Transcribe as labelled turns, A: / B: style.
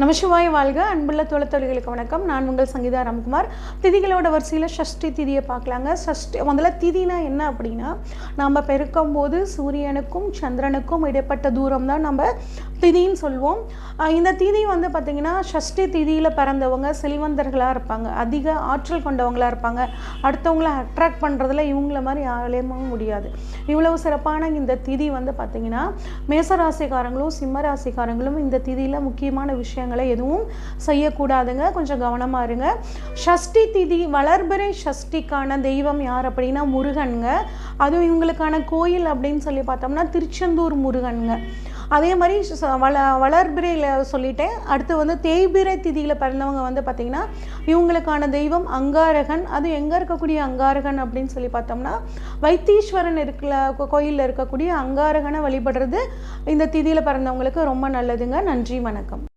A: நமசிவாய வாழ்க. அன்புள்ள தோழர்களுக்கு வணக்கம். நான் உங்கள் சங்கீதா ராம்குமார். திதிகளோட வரிசையில் ஷஷ்டி திதியை பார்க்கலாங்க. முதல்ல திதினா என்ன அப்படின்னா, நம்ம பெருக்கும் போது சூரியனுக்கும் சந்திரனுக்கும் இடைப்பட்ட தூரம் தான் நம்ம திதின்னு சொல்லுவோம். இந்த திதி பார்த்திங்கன்னா ஷஷ்டி திதியில் பிறந்தவங்க செல்வந்தர்களாக இருப்பாங்க, அதிக ஆற்றல் கொண்டவங்களாக இருப்பாங்க. அடுத்தவங்களை அட்ராக்ட் பண்ணுறதுல இவங்கள மாதிரி யாரையும் முடியாது. இவ்வளவு சிறப்பான இந்த திதி பார்த்திங்கன்னா மேசராசிக்காரங்களும் சிம்ம ராசிக்காரங்களும் இந்த திதியில் முக்கியமான விஷயங்களை எதுவும் செய்யக்கூடாதுங்க. கொஞ்சம் கவனமாக இருங்க. ஷஷ்டி திதி வளர்பிறை ஷஷ்டிக்கான தெய்வம் யார் அப்படின்னா முருகனுங்க. அதுவும் இவங்களுக்கான கோயில் அப்படின்னு சொல்லி பார்த்தோம்னா திருச்செந்தூர் முருகனுங்க. அதே மாதிரி வளர்பிறையில் சொல்லிட்டேன். அடுத்து தேய்பிறை திதியில் பிறந்தவங்க பார்த்திங்கன்னா இவங்களுக்கான தெய்வம் அங்காரகன். அது எங்கே இருக்கக்கூடிய அங்காரகன் அப்படின்னு சொல்லி பார்த்தோம்னா வைத்தீஸ்வரன் கோயிலில் இருக்கக்கூடிய அங்காரகனை வழிபடுறது இந்த திதியில் பிறந்தவங்களுக்கு ரொம்ப நல்லதுங்க. நன்றி, வணக்கம்.